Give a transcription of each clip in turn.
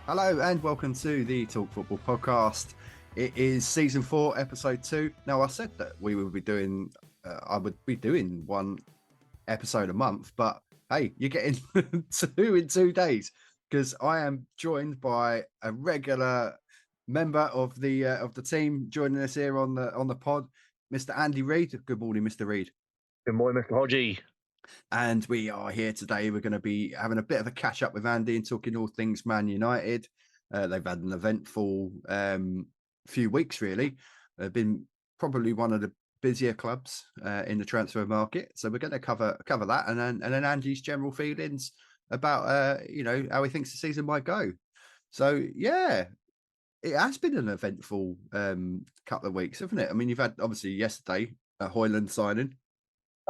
Hello and welcome to the Talk Football podcast. It is season 4, episode 2. Now, I said that we would be doing, I would be doing one episode a month, but hey, you're getting 2 in 2 days because I am joined by a regular member of the team joining us here on the pod, Mr. Andy Reid. Good morning, Mr. Reid. Good morning, Mr. Hodgie. And we are here today. We're going to be having a bit of a catch up with Andy and talking all things Man United. They've had an eventful few weeks, really. They've been probably one of the busier clubs in the transfer market. So we're going to cover that, and then Andy's general feelings about how he thinks the season might go. So yeah, it has been an eventful couple of weeks, haven't it? I mean, you've had obviously yesterday a Højlund signing.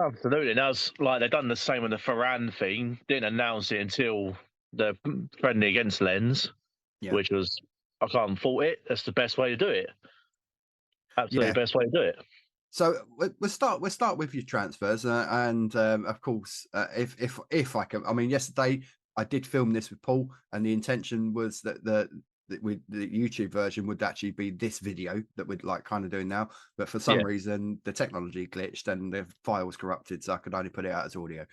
Absolutely. Now it's like they've done the same on the Varane thing. Didn't announce it until the friendly against Lens, which was, I can't fault it. That's the best way to do it. Absolutely the best way to do it. So we'll start with your transfers, and of course, if I can, I mean, yesterday I did film this with Paul, and the intention was that the YouTube version would actually be this video that we're like kind of doing now, but for some reason the technology glitched and the file was corrupted, so I could only put it out as audio.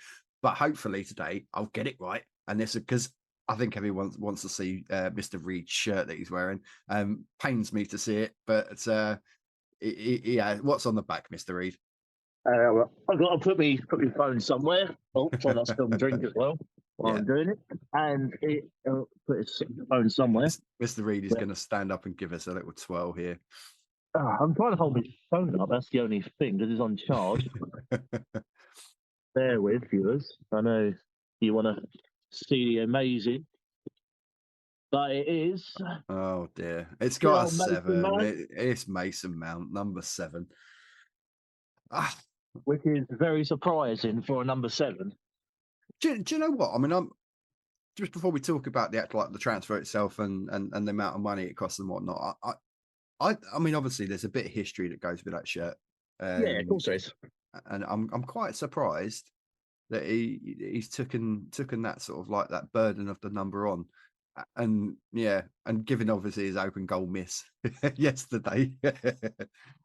But hopefully today I'll get it right, and this is because I think everyone wants to see Mr. Reid's shirt that he's wearing. Pains me to see it, but yeah, what's on the back, Mr. Reid? Well, I've got to put my phone somewhere. Oh, try not to spill my drink as well while I'm doing it. And put his phone somewhere. Mr. Reid is going to stand up and give us a little twirl here. I'm trying to hold my phone up. That's the only thing, because it's on charge. Bear with, viewers. I know you want to see the amazing, but it is. Oh dear! It's got a 7. It's Mason Mount, number 7. Which is very surprising for a number 7. Do you know what? I mean, just before we talk about the actual the transfer itself and the amount of money it costs and whatnot. I mean, obviously, there's a bit of history that goes with that shirt. Yeah, of course there is. And I'm quite surprised that he's taken that sort of like that burden of the number on. And given obviously his open goal miss yesterday.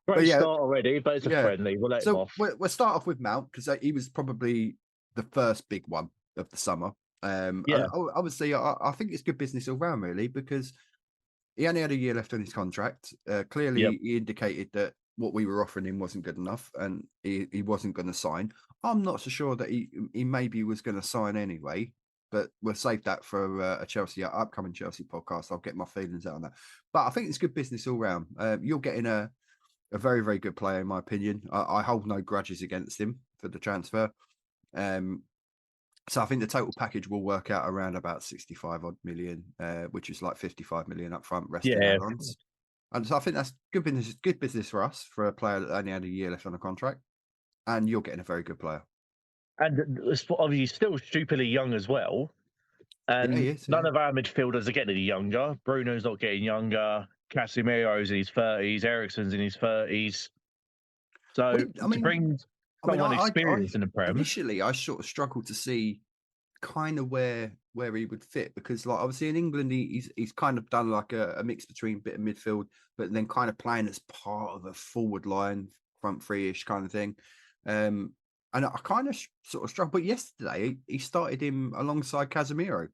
Great start already, but it's a friendly. We'll let him off. We'll start off with Mount because he was probably the first big one of the summer. Obviously, I think it's good business all round, really, because he only had a year left on his contract. Clearly, he indicated that what we were offering him wasn't good enough, and he wasn't going to sign. I'm not so sure that he maybe was going to sign anyway. But we'll save that for a upcoming Chelsea podcast. I'll get my feelings out on that. But I think it's good business all round. You're getting a very, very good player, in my opinion. I hold no grudges against him for the transfer. So I think the total package will work out around about 65 odd million, which is like 55 million up front, rest in add-ons. And so I think that's good business for us, for a player that only had a year left on a contract. And you're getting a very good player. And obviously still stupidly young as well. And none of our midfielders are getting any younger. Bruno's not getting younger. Casemiro's in his 30s. Eriksen's in his 30s. So to bring someone experienced in the Prem. Initially, I sort of struggled to see kind of where he would fit, because like obviously in England he's kind of done like a mix between bit of midfield, but then kind of playing as part of a forward line, front three-ish kind of thing. And I kind of sort of struggled. But yesterday, he started him alongside Casemiro,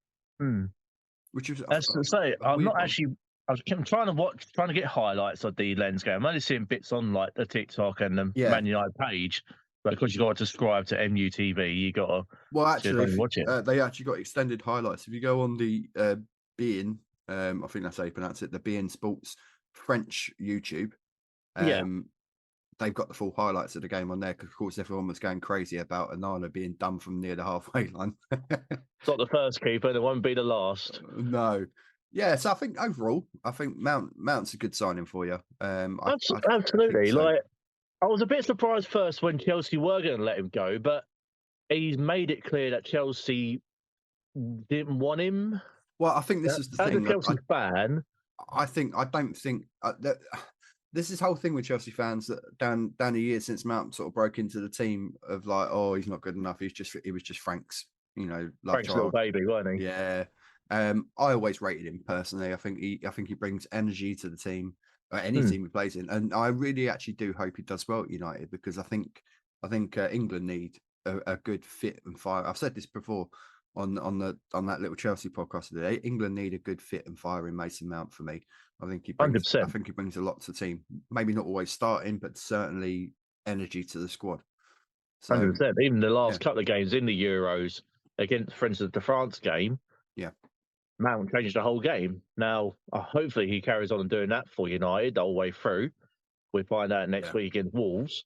which was. That's to say, I'm not actually. I'm trying to get highlights of the Lens game. I'm only seeing bits on like the TikTok and the Man United page, but because you got to subscribe to MUTV, you got to. Well, actually, watch it. They actually got extended highlights. If you go on the beIN, I think that's how you pronounce it, the beIN Sports French YouTube. They've got the full highlights of the game on there because, of course, everyone was going crazy about Onana being done from near the halfway line. It's not the first keeper, and it won't be the last. No. Yeah, so I think overall, Mount's a good signing for you. Absolutely. So. Like, I was a bit surprised first when Chelsea were going to let him go, but he's made it clear that Chelsea didn't want him. Well, I think this is the thing. As a Chelsea fan, I don't think that. This is the whole thing with Chelsea fans that down a year since Mount sort of broke into the team of like, oh, he's not good enough. He was just Frank's, love Frank's child. little baby, wasn't he? Yeah. I always rated him personally. I think he brings energy to the team, or any team he plays in, and I really actually do hope he does well at United, because I think England need a good fit and fire. I've said this before on that little Chelsea podcast today. England need a good fit and fire in Mason Mount for me. I think he brings 100%. I think he brings a lot to the team. Maybe not always starting, but certainly energy to the squad. So, 100%. Even the last couple of games in the Euros against, for instance, the France game. Yeah. Mount changed the whole game. Now, hopefully he carries on doing that for United the whole way through. We find out next week against Wolves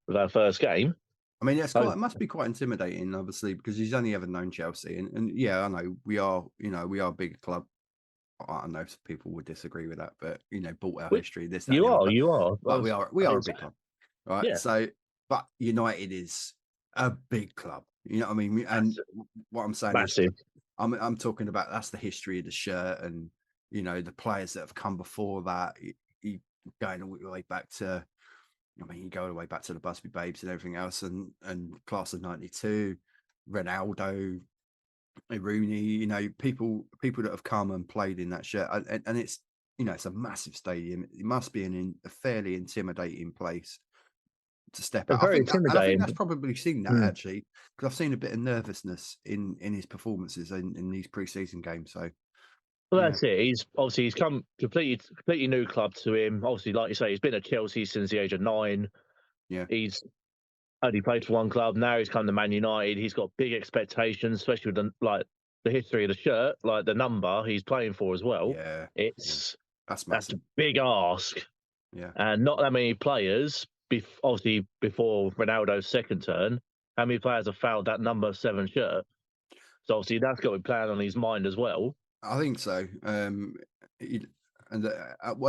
with our first game. I mean, it must be quite intimidating, obviously, because he's only ever known Chelsea. And yeah, I know we are a big club. I know some people would disagree with that, but bought our history. This, that, you are. But we are a big club, right? Yeah. So, but United is a big club. You know what I mean? And what I'm saying Massive. is, I'm talking about, that's the history of the shirt, and the players that have come before that. You going all the way back to, you go all the way back to the Busby Babes and everything else, and class of '92, Ronaldo, Rooney. People that have come and played in that shirt, and it's it's a massive stadium. It must be a fairly intimidating place to step out. I think that's probably seen that actually, because I've seen a bit of nervousness in his performances in these pre-season games. So, well, that's it. He's come completely new club to him. Obviously, like you say, he's been at Chelsea since the age of 9. Yeah, he's only played for one club. Now he's come to Man United. He's got big expectations, especially with the history of the shirt, like the number he's playing for as well. Yeah, that's a big ask. Yeah, and not that many players. Obviously, before Ronaldo's second turn, how many players have fouled that number 7 shirt? So obviously that's got to be playing on his mind as well. I think so. Well,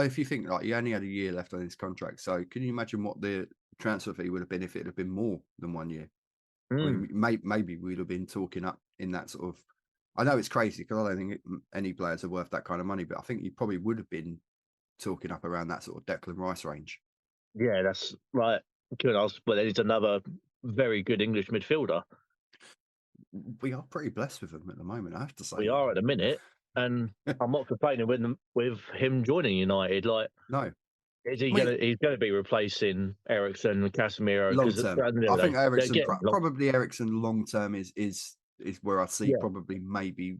if you think he only had a year left on his contract, so can you imagine what the transfer fee would have been if it had been more than 1 year? I mean, maybe we'd have been talking up in that sort of. I know it's crazy because I don't think any players are worth that kind of money, but I think you probably would have been talking up around that sort of Declan Rice range. Yeah, that's right. But then he's another very good English midfielder. We are pretty blessed with him at the moment, I have to say. We are at the minute, and I'm not complaining with him joining United. No, he's going to be replacing Eriksen and Casemiro long term. I think Eriksen Eriksen long term is where I see probably maybe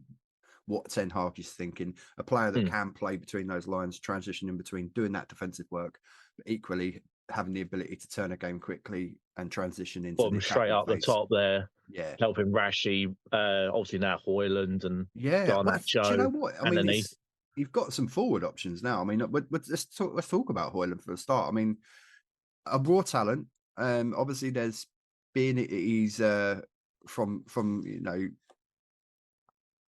what Ten Hag is thinking. A player that can play between those lines, transitioning between, doing that defensive work, but equally having the ability to turn a game quickly and transition into straight up the top there. Yeah, helping Rashi, obviously now Højlund and Garnacho. Do you know what? I mean, you've got some forward options now. I mean, let's talk about Højlund for a start. I mean, a raw talent. Obviously, he's from a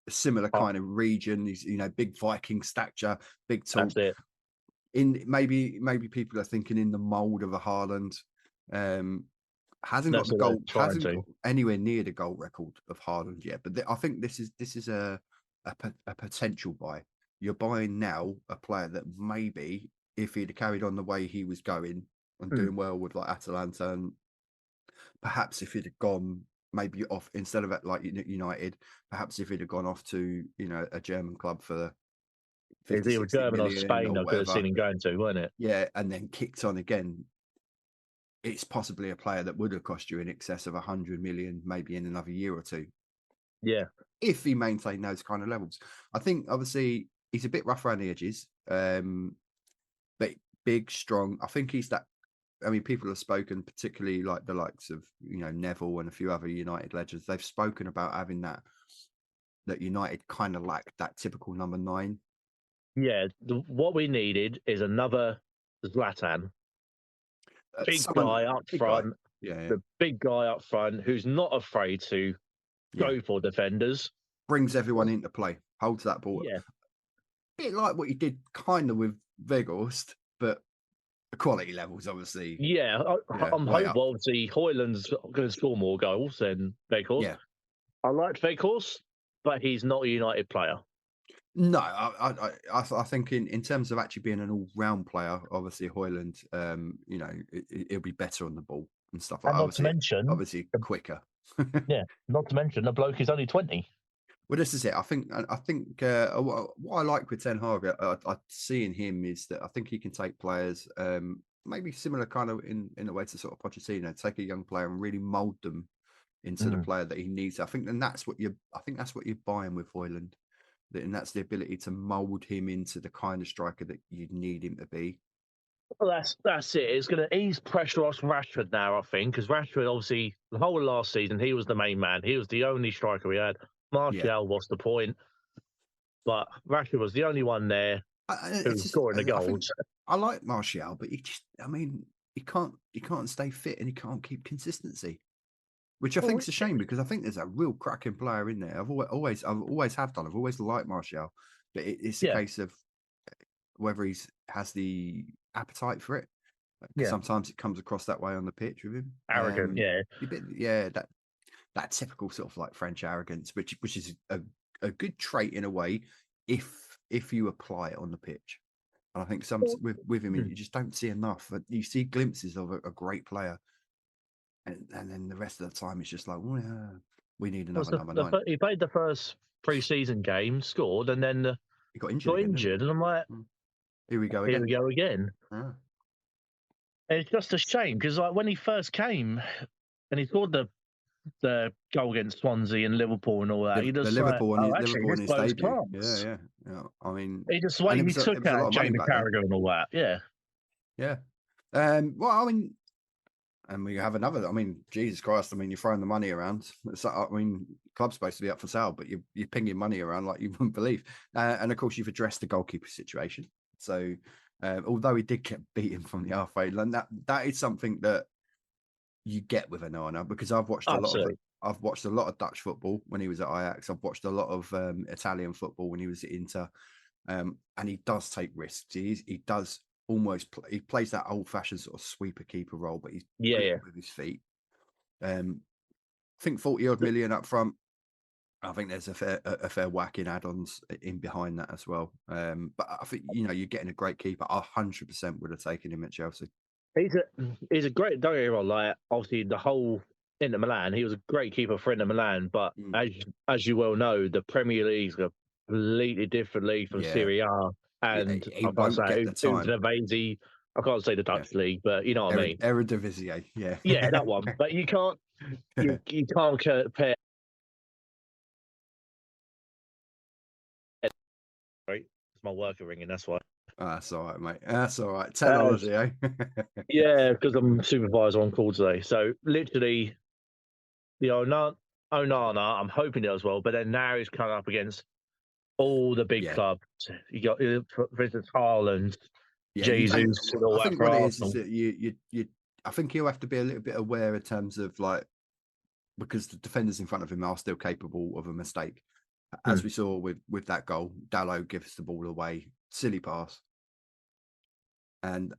similar kind of region. He's big Viking stature, big tall. That's it. Maybe people are thinking in the mold of a Haaland. Hasn't got anywhere near the goal record of Haaland yet. But I think this is a potential buy. You're buying now a player that maybe, if he'd carried on the way he was going and doing well with Atalanta, and perhaps if he'd have gone maybe off instead of at United, perhaps if he'd have gone off to a German club for 50, either German or Spain, I could have seen him going to, weren't it? Yeah, and then kicked on again. It's possibly a player that would have cost you in excess of 100 million, maybe in another year or two. Yeah, if he maintained those kind of levels. I think obviously he's a bit rough around the edges, but big, strong. I think he's that. I mean, people have spoken, particularly like the likes of Neville and a few other United legends. They've spoken about having that United kind of lacked that typical number 9. Yeah, what we needed is another Zlatan. Big guy up front. Yeah. The big guy up front who's not afraid to go for defenders. Brings everyone into play. Holds that ball. Yeah. A bit like what he did kind of with Weghorst, but the quality levels, obviously. Yeah, I'm hopeful. Obviously, Højlund's going to score more goals than Weghorst. Yeah. I like Weghorst, but he's not a United player. No, I think in terms of actually being an all-round player, obviously Højlund, he'll be better on the ball and stuff like that. Not to mention, obviously quicker. Yeah, not to mention the bloke is only 20. Well, this is it. I think what I like with Ten Hag, I see in him is that I think he can take players, maybe similar kind of in the way to sort of Pochettino, take a young player and really mould them into the player that he needs. I think, and that's what you're buying with Højlund, and that's the ability to mould him into the kind of striker that you need him to be. Well, that's it. It's going to ease pressure off Rashford now, I think, because Rashford, obviously, the whole of last season, he was the main man. He was the only striker we had. Martial was the point, but Rashford was the only one there who was scoring the goals. I like Martial, but he can't stay fit and he can't keep consistency, which I think is a shame because I think there's a real cracking player in there. I've always have done. I've always liked Martial, but it's a case of whether he has the appetite for it. Sometimes it comes across that way on the pitch with him. Arrogant, that typical sort of like French arrogance, which is a good trait in a way if you apply it on the pitch. And I think with him, you just don't see enough. You see glimpses of a great player, and then the rest of the time it's just like, well, we need another number 9. He played the first pre-season game, scored, and then he got injured, and I'm like, here we go again. Here we go again. Yeah. It's just a shame because like when he first came and he scored the goal against Swansea and Liverpool and all that, he just Liverpool like, Liverpool in his debut. Yeah. I mean, he just he took out Jamie Carragher and all that. Yeah. Well, I mean, and we have another. I mean, Jesus Christ! I mean, you're throwing the money around. I mean, club's supposed to be up for sale, but you're pinging money around like you wouldn't believe. And of course, you've addressed the goalkeeper situation. So, although he did get beaten from the halfway line, that is something that you get with Onana, because I've watched a lot of Dutch football when he was at Ajax. I've watched a lot of Italian football when he was at Inter, and he does take risks. He does he plays that old fashioned sort of sweeper keeper role, but he's with his feet. I think 40 odd million up front. I think there's a fair whack in add-ons in behind that as well. But I think you're getting a great keeper. 100% would have taken him at Chelsea. He's a great. Don't get me wrong. Like obviously the whole Inter Milan, he was a great keeper for Inter Milan. But as you well know, the Premier League's a completely different league from Serie A. And I can't say the Dutch league, but you know what I mean. Eredivisie, yeah, that one. But you can't compare. Right, it's my worker ringing. That's why. That's all right, mate. That's all right. Technology, eh? Yeah, because I'm supervisor on call today. So literally, the Onana, I'm hoping it as well. But then now he's coming up against all the big clubs. You got, for instance, Haaland, Jesus, and all I that. think what it is that I think he'll have to be a little bit aware in terms of like, because the defenders in front of him are still capable of a mistake, as we saw with that goal. Dalot gives the ball away, silly pass, and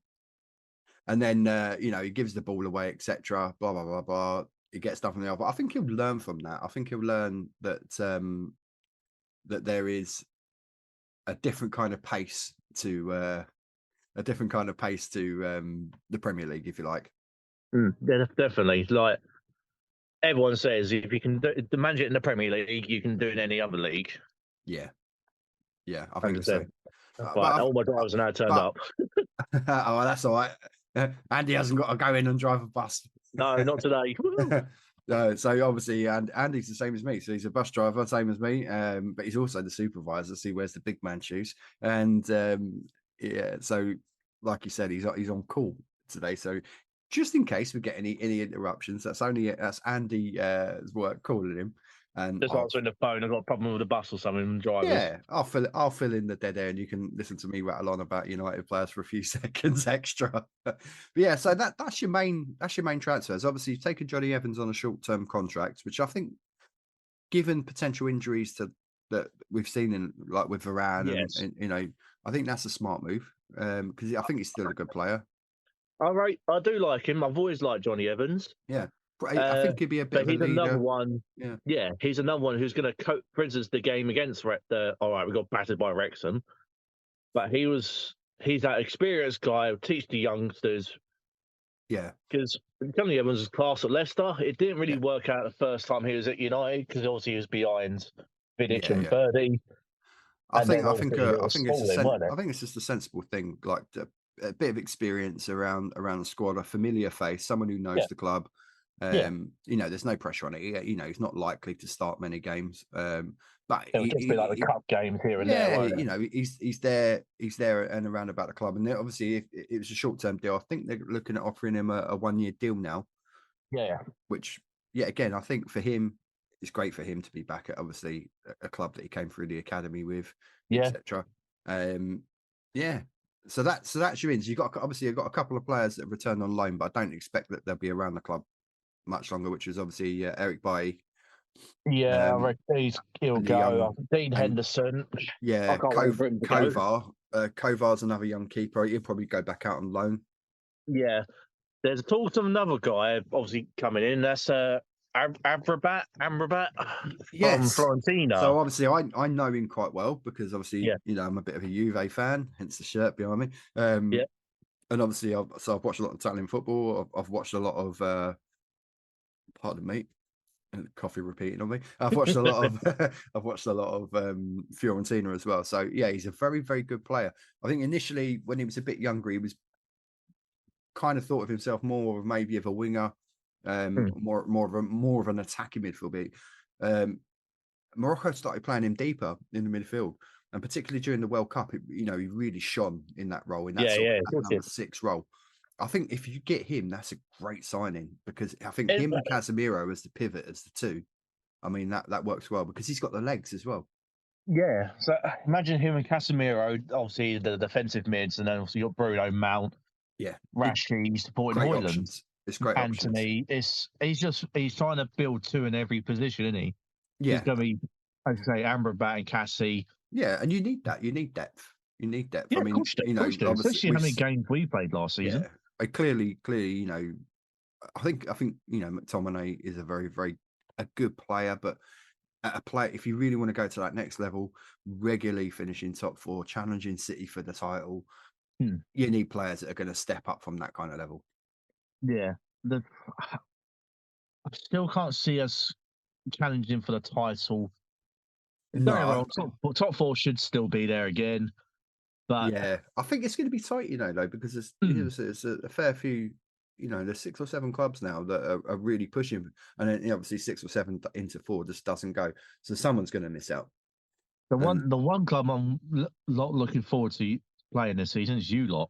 then he gives the ball away, etc. Blah blah blah blah. He gets stuff on the other. I think he'll learn from that. I think he'll learn that that there is a different kind of pace to the Premier League, if you like. Definitely. Like everyone says, if you can manage it in the Premier League, you can do it in any other league. Yeah, I think so. But all my drivers are now turned up. Oh, that's all right. Andy hasn't got to go in and drive a bus. No, not today. No, so obviously, and Andy's the same as me. So he's a bus driver, same as me. But he's also the supervisor. So he wears the big man shoes. And so like you said, he's on call today. So just in case we get any interruptions, that's Andy's work calling him. And just answering the phone. I've got a problem with the bus or something. And drivers. Yeah, I'll fill in the dead air, and you can listen to me rattle on about United players for a few seconds extra. But yeah, so that's your main transfers. Obviously, you've taken Jonny Evans on a short-term contract, which I think, given potential injuries that we've seen in like with Varane, and I think that's a smart move because I think he's still a good player. All right, I do like him. I've always liked Jonny Evans. Yeah. I think he'd be a bit of a leader. Another one. Yeah, he's another one who's going to cope. For instance, the game against we got battered by Wrexham, but he's that experienced guy who teach the youngsters. Yeah, because Jonny Evans was class at Leicester. It didn't really work out the first time he was at United because obviously he was behind Vidic and Birdie. I think it's just a sensible thing, like a bit of experience around the squad, a familiar face, someone who knows the club. There's no pressure on it. He's not likely to start many games. But it'll just be like the cup games here and there. He's there and around about the club. And obviously, if it was a short-term deal, I think they're looking at offering him a 1-year deal now. Yeah. Which, again, I think for him, it's great for him to be back at obviously a club that he came through the academy with, etc. So that's your ins. You've got a couple of players that have returned on loan, but I don't expect that they'll be around the club much longer, which is obviously Eric Bailly. Yeah, I reckon he'll go. Dean Henderson. Yeah, Kovar. Kovar's another young keeper. He'll probably go back out on loan. Yeah. There's talk of another guy obviously coming in. That's Amrabat from Fiorentina. So obviously I know him quite well because obviously I'm a bit of a Juve fan, hence the shirt behind me. And obviously I've watched a lot of Italian football. I've watched a lot of pardon me, coffee repeating on me. I've watched a lot of Fiorentina as well. So yeah, he's a very, very good player. I think initially when he was a bit younger, he was kind of thought of himself more of maybe of a winger, more of an attacking midfield. Morocco started playing him deeper in the midfield, and particularly during the World Cup, he really shone in that role, in that number 6 role. I think if you get him, that's a great signing because I think him and Casemiro as the pivot, as the two, I mean that works well because he's got the legs as well. Yeah, so imagine him and Casemiro, obviously the defensive mids, and then obviously you got Bruno, Mount, Rashford supporting Højlund. It's great. Antony, he's trying to build 2 in every position, isn't he? Yeah, he's going to be, as you say, Amrabat and Cassie. Yeah, and you need that. You need depth. Yeah, I mean, especially how many games we played last season. Yeah, clearly, I think McTominay is a very, very a good player, but a player, if you really want to go to that next level, regularly finishing top 4, challenging City for the title, you need players that are going to step up from that kind of level. Yeah, I still can't see us challenging for the title. No, top 4 should still be there again. But yeah, I think it's going to be tight, though, because it's a fair few. There's 6 or 7 clubs now that are really pushing, and then obviously 6 or 7 into 4 just doesn't go. So someone's going to miss out. The one club I'm not looking forward to playing this season is you lot.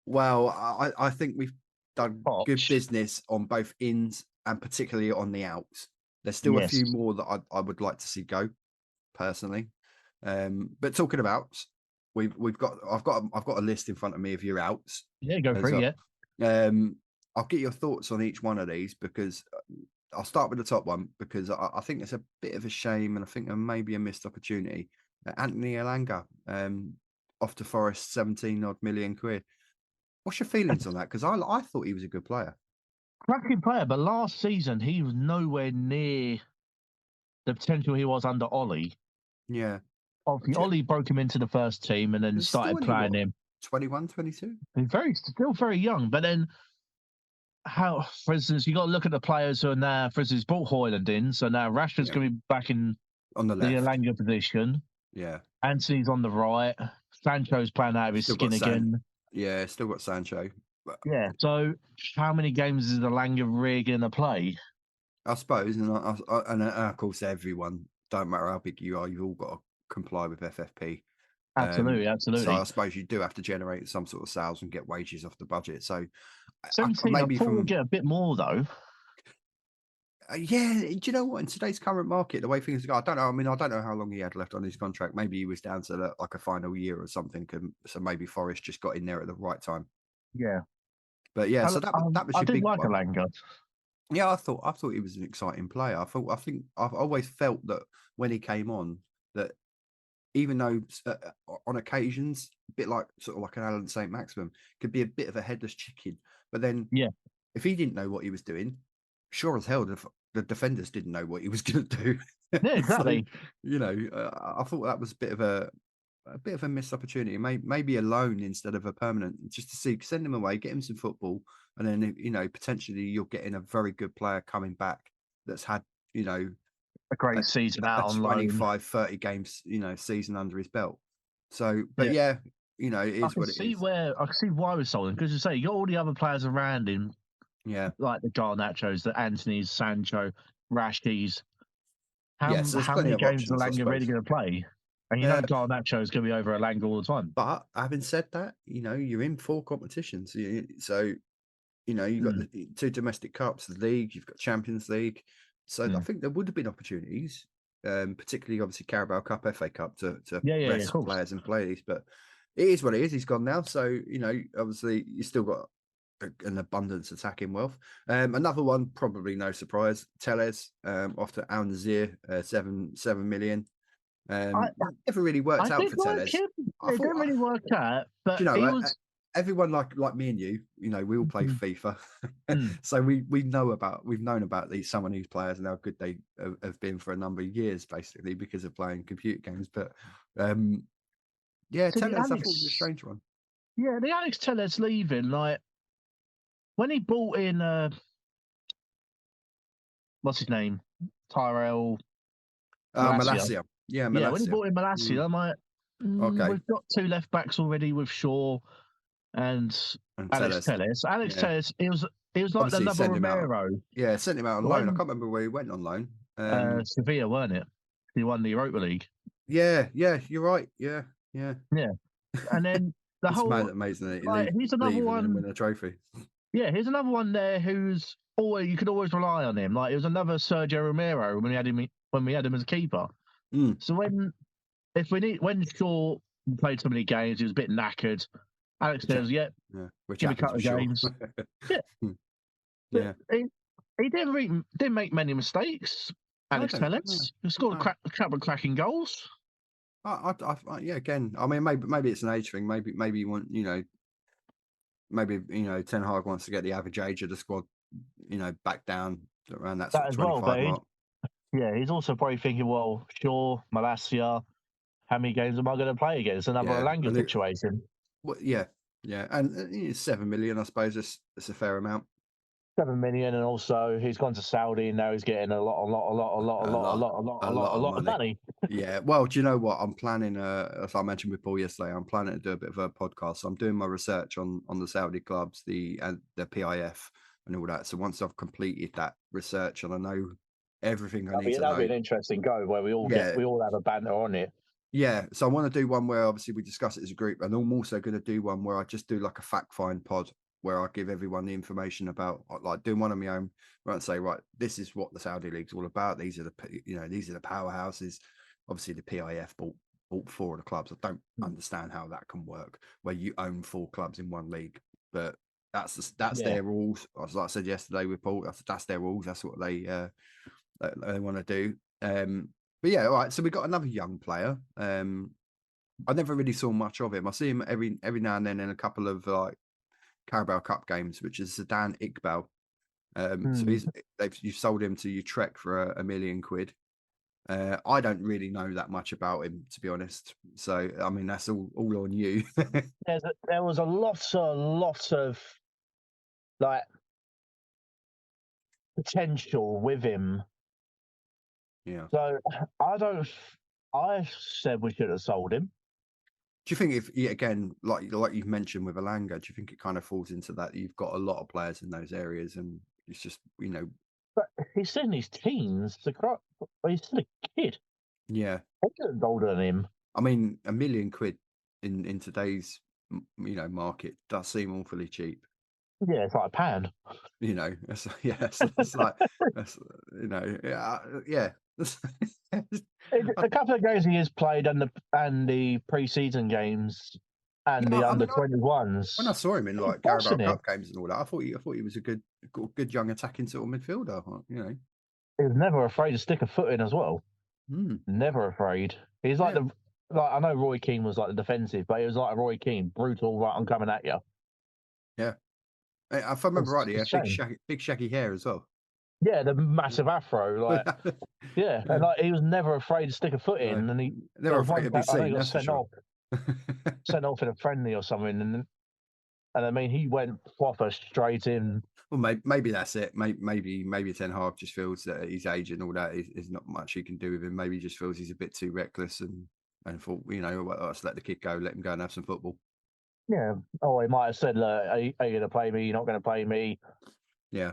Well, I think we've done good business on both ins and particularly on the outs. There's still a few more that I would like to see go, personally. But talking about outs, I've got a list in front of me of your outs. Yeah, go for it. Yeah. I'll get your thoughts on each one of these because I'll start with the top one because I think it's a bit of a shame and I think there may be a missed opportunity. Anthony Elanga, off to Forest, 17 odd million quid. What's your feelings on that? Because I thought he was a good player. Cracking player, but last season he was nowhere near the potential he was under Ollie. Yeah. Obviously, Ollie broke him into the first team and then started playing him. 21, 22? He's still very young, but then for instance, you got to look at the players who are now, for instance, brought Højlund in, so now Rashford's going to be back in on the left, the Elanga position. Yeah. Antony's on the right. Sancho's playing out of his skin again. Yeah, still got Sancho. Yeah, so how many games is Elanga really going to play? I suppose, and of course, everyone, don't matter how big you are, you've all got to comply with FFP. Absolutely. So I suppose you do have to generate some sort of sales and get wages off the budget. So 17, maybe we'll get a bit more though. Yeah, do you know what? In today's current market, the way things go, I don't know. I mean, I don't know how long he had left on his contract. Maybe he was down to like a final year or something. So maybe Forest just got in there at the right time. Yeah, but yeah, so that was your big one. Elanga. Yeah, I thought he was an exciting player. I've always felt that when he came on, that even though on occasions, a bit like sort of like an Alan St. Maximin, could be a bit of a headless chicken. But then, if he didn't know what he was doing, sure as hell the defenders didn't know what he was going to do. Yeah, exactly. So, I thought that was a bit of a missed opportunity. Maybe a loan instead of a permanent, just to send him away, get him some football, and then potentially you're getting a very good player coming back that's had a great season out on 25, 30 games, season under his belt. So, but yeah, it is what it is. I can see why we sold him, because you say you got all the other players around him, like the Garnachos, the Antonys, Sancho, Rashis. How many games is Elanga really going to play? And Garnacho is going to be over Elanga all the time. But having said that, you're in 4 competitions, so you've got the 2 domestic cups, the league, you've got Champions League. So I think there would have been opportunities, particularly obviously Carabao Cup, FA Cup, to rest players and play these. But it is what it is. He's gone now, so obviously you still got an abundance of attacking wealth. Another one, probably no surprise, Telles, off to Al Nassr, 7 million. Never really worked out for Telles. It didn't really work out, but everyone like me and you, we all play FIFA, so we've known about some of these players and how good they have been for a number of years, basically because of playing computer games. But Telles, I thought was a strange one. Yeah, the Alex Telles leaving, like when he brought in what's his name, Tyrell Malacia. Yeah, Malacia. When he brought in Malacia, I'm like, we've got 2 left backs already with Shaw and Alex Telles. Alex Telles, he was like another Romero. Sent him out on loan. I can't remember where he went on loan. Sevilla, weren't it? He won the Europa League. Yeah, you're right. Yeah. And then the whole amazing. He's another one and win a trophy. Yeah, here's another one there who's you could always rely on him. Like it was another Sergio Romero when we had him as a keeper. So when Shaw played so many games, he was a bit knackered. Alex says, give me a couple of games. He didn't make many mistakes. Alex Telles, he scored a couple of cracking goals. Again, I mean, maybe it's an age thing. Maybe you want, maybe Ten Hag wants to get the average age of the squad, back down around that sort of 25 mark. Yeah, he's also probably thinking, well, Shaw, Malacia, how many games am I going to play against? Another Elanga situation. Well, yeah, and 7 million, I suppose it's a fair amount. 7 million, and also he's gone to Saudi, and now he's getting a lot of money. Yeah, well, do you know what? I'm planning, as I mentioned with Paul yesterday, I'm planning to do a bit of a podcast. So I'm doing my research on the Saudi clubs, the PIF, and all that. So once I've completed that research and I know everything I need to know, that'll be an interesting go where we all have a banter on it. Yeah, so I want to do one where obviously we discuss it as a group, and I'm also going to do one where I just do like a fact find pod where I give everyone the information about, like doing one on my own, where I say, right, this is what the Saudi League's all about. These are the powerhouses. Obviously, the PIF bought 4 of the clubs. I don't understand how that can work, where you own 4 clubs in one league, but that's their rules. As I said yesterday with Paul, that's their rules. That's what they want to do. But yeah, all right. So we got another young player. I never really saw much of him. I see him every now and then in a couple of like Carabao Cup games, which is Zidane Iqbal. So you've sold him to Utrecht for £1 million. I don't really know that much about him, to be honest. So I mean, that's all on you. There was a lot of like potential with him. Yeah. So I said we should have sold him. Do you think again, like you've mentioned with Elanga, do you think it kind of falls into that? You've got a lot of players in those areas, and it's just But he's still in his teens. He's still a kid. Yeah, I'm older than him. I mean, £1 million in today's market does seem awfully cheap. Yeah, it's like a pound. It's like yeah. A couple of games he has played, and the pre-season games and the under-21s. When I saw him in like Carabao Cup games and all that, I thought he was a good young attacking sort of midfielder. He was never afraid to stick a foot in as well. Never afraid. He's like I know Roy Keane was like the defensive, but he was like a Roy Keane, brutal, right on coming at you. Yeah, if I remember rightly, big shaggy hair as well. Yeah, the massive afro, like and like he was never afraid to stick a foot in, and he never afraid to be seen. Got sent off in a friendly or something, And I mean, he went proper straight in. Well, maybe that's it. Maybe Ten Hag just feels that his age and all that is not much he can do with him. Maybe he just feels he's a bit too reckless and thought, let's let the kid go, let him go and have some football. Yeah. Oh, he might have said, "Look, are you going to play me? You're not going to play me." Yeah.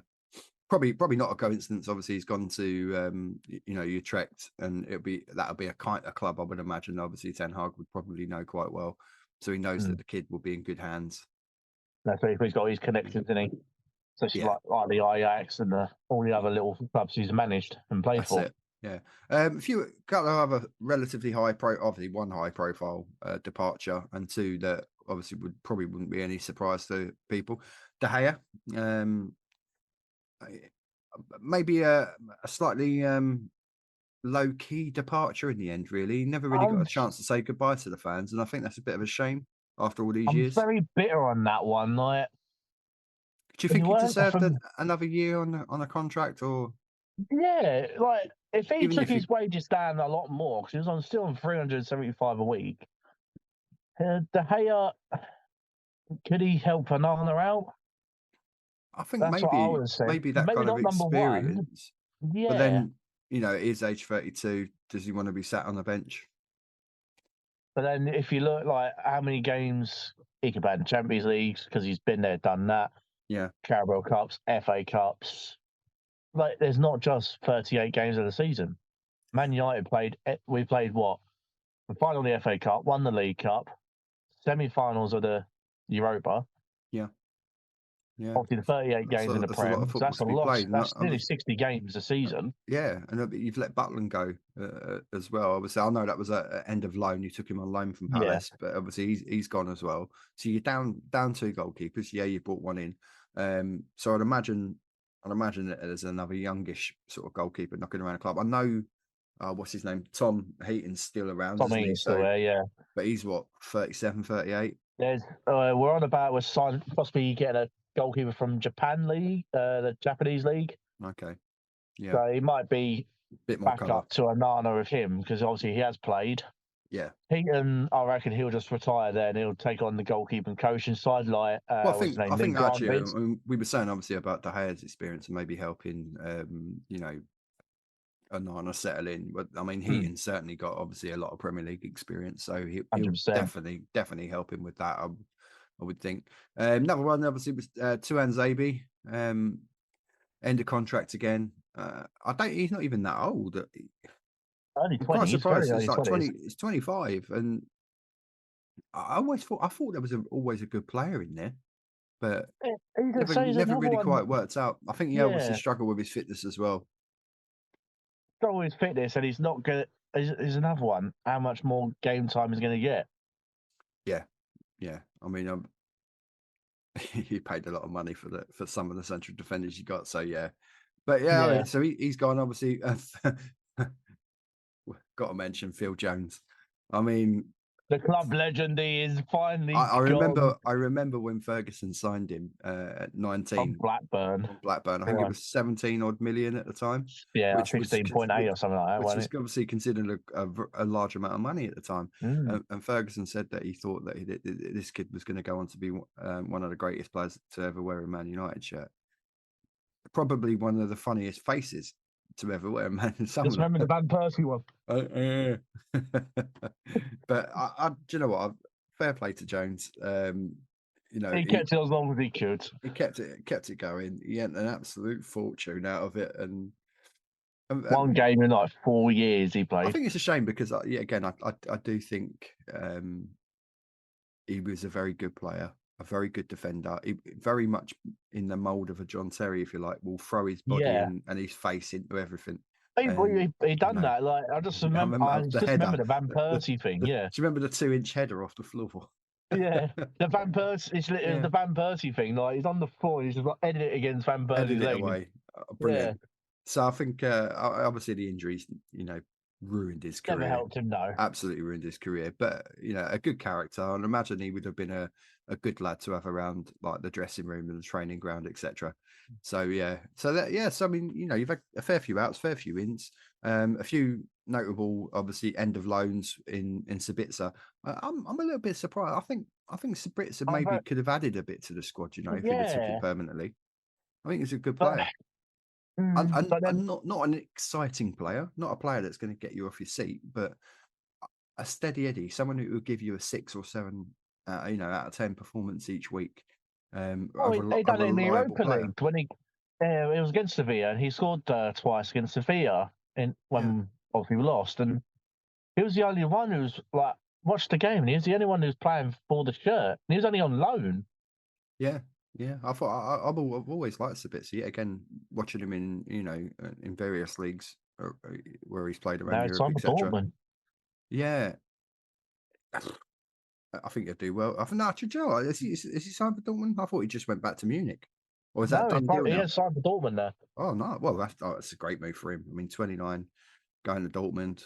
Probably not a coincidence. Obviously, he's gone to Utrecht, and that'll be a kind of club I would imagine. Obviously, Ten Hag would probably know quite well, so he knows that the kid will be in good hands. That's so he's got his connections, isn't he? So she's like the Ajax and all the other little clubs he's managed and played That's for. It. Yeah. A couple of other relatively obviously one high profile departure, and two that obviously wouldn't be any surprise to people. De Gea, maybe a slightly low key departure in the end. Really, he never really got a chance to say goodbye to the fans, and I think that's a bit of a shame after all these years. I'm very bitter on that one. Like, do you think he deserved another year on a contract, or? Yeah, like if he took his wages down a lot more, because he was still on 375 a week. De Gea, could he help Onana out? I think that's maybe that kind of experience. Yeah. But then, he is age 32. Does he want to be sat on the bench? But then if you look like how many games he could play in the Champions Leagues, because he's been there, done that. Yeah. Carabao Cups, FA Cups. Like, there's not just 38 games of the season. Man United we played what? The final of the FA Cup, won the League Cup, semi-finals of the Europa. Yeah. Yeah. Obviously, the 38 games in the Prem. That's a lot. That's nearly 60 games a season. Yeah, and you've let Butland go as well. Obviously, I know that was an end of loan. You took him on loan from Palace, but obviously he's gone as well. So you're down two goalkeepers. Yeah, you brought one in. So I'd imagine that there's another youngish sort of goalkeeper knocking around the club. I know. What's his name? Tom Heaton's still around. Tom Heaton's still there, yeah. But he's what, 37, 38? We're on about possibly getting a goalkeeper from Japan League, the Japanese league. Okay. Yeah. So he might be a bit more back up to Onana with him, because obviously he has played. Yeah. Heaton, I reckon he'll just retire there and he'll take on the goalkeeping coaching side. Like, I think actually, we were saying obviously about De Gea's experience and maybe helping, Onana settle in. But I mean, Heaton certainly got obviously a lot of Premier League experience, so he'll definitely help him with that. I would think. Another one obviously was Tuan Zabi, end of contract again. He's not even that old. Only 20. I'm quite surprised. It's like 20. It's 25, and I thought there was always a good player in there, but never really quite worked out. I think he obviously struggled with his fitness as well. Struggle with his fitness, and he's not good. Is another one. How much more game time is going to get? Yeah. I mean, he paid a lot of money for some of the central defenders you got. So yeah, but yeah. I mean, so he's gone. Obviously, got to mention Phil Jones. I mean, the club legend is finally. I remember when Ferguson signed him at 19 on Blackburn. I think it was 17 odd million at the time. Yeah, 16.8 or something like that. Which was obviously considered a large amount of money at the time. And Ferguson said that he thought that this kid was going to go on to be one of the greatest players to ever wear a Man United shirt. Probably one of the funniest faces to ever wear a Man United. Just remember the Van Persie one. But do you know what? Fair play to Jones. He kept it as long as he could. He kept it going. He had an absolute fortune out of it, and one game in like 4 years he played. I think it's a shame because, again, I do think he was a very good player, a very good defender. He, very much in the mould of a John Terry, if you like, will throw his body and his face into everything. He done that. Like, I just remember the Van Persie thing. Yeah. Do you remember the 2-inch header off the floor? Yeah, the Van Persie. The Van Persie thing. Like, he's on the floor. He's just like editing it against Van Persie's leg. Away. Brilliant. Yeah. So I think obviously the injuries, ruined his career. Never helped him, no. Absolutely ruined his career. But a good character. And imagine he would have been a good lad to have around, like the dressing room and the training ground, etc. So yeah. So I mean, you've had a fair few outs, fair few ins, a few notable, obviously, end of loans in Sabitzer. I'm a little bit surprised. I think Sabitzer maybe could have added a bit to the squad, if he'd have took it permanently. I think he's a good player. And not an exciting player, not a player that's going to get you off your seat, but a steady Eddie, someone who will give you a 6 or 7, out of 10 performance each week. He done it in the Europa League when it was against Sevilla, and he scored twice against Sevilla when obviously we lost, and he was the only one who's like watched the game, and he was the only one who's playing for the shirt, and he was only on loan. Yeah. I thought I've always liked Sabitzer. Yet again, watching him in various leagues where he's played around Europe, etc. Yeah, I think he'll do well. I think Joe, is he signed for Dortmund? I thought he just went back to Munich. Or is that done deal now? He has signed for Dortmund there. Oh no! Well, that's a great move for him. I mean, 29, going to Dortmund.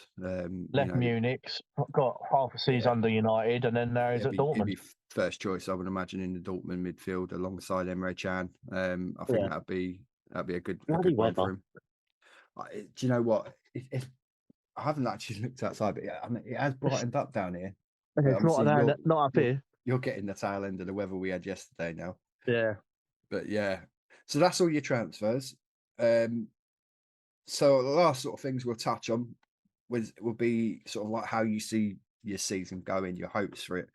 Left Munich, got half a season under United, and then now he's at Dortmund. He'd be first choice, I would imagine, in the Dortmund midfield alongside Emre Can. I think that'd be a good one for him. Do you know what? I haven't actually looked outside, but it has brightened up down here. It's not up here. You're getting the tail end of the weather we had yesterday now. Yeah. But yeah, so that's all your transfers. So the last sort of things we'll touch on will be sort of like how you see your season going, your hopes for it.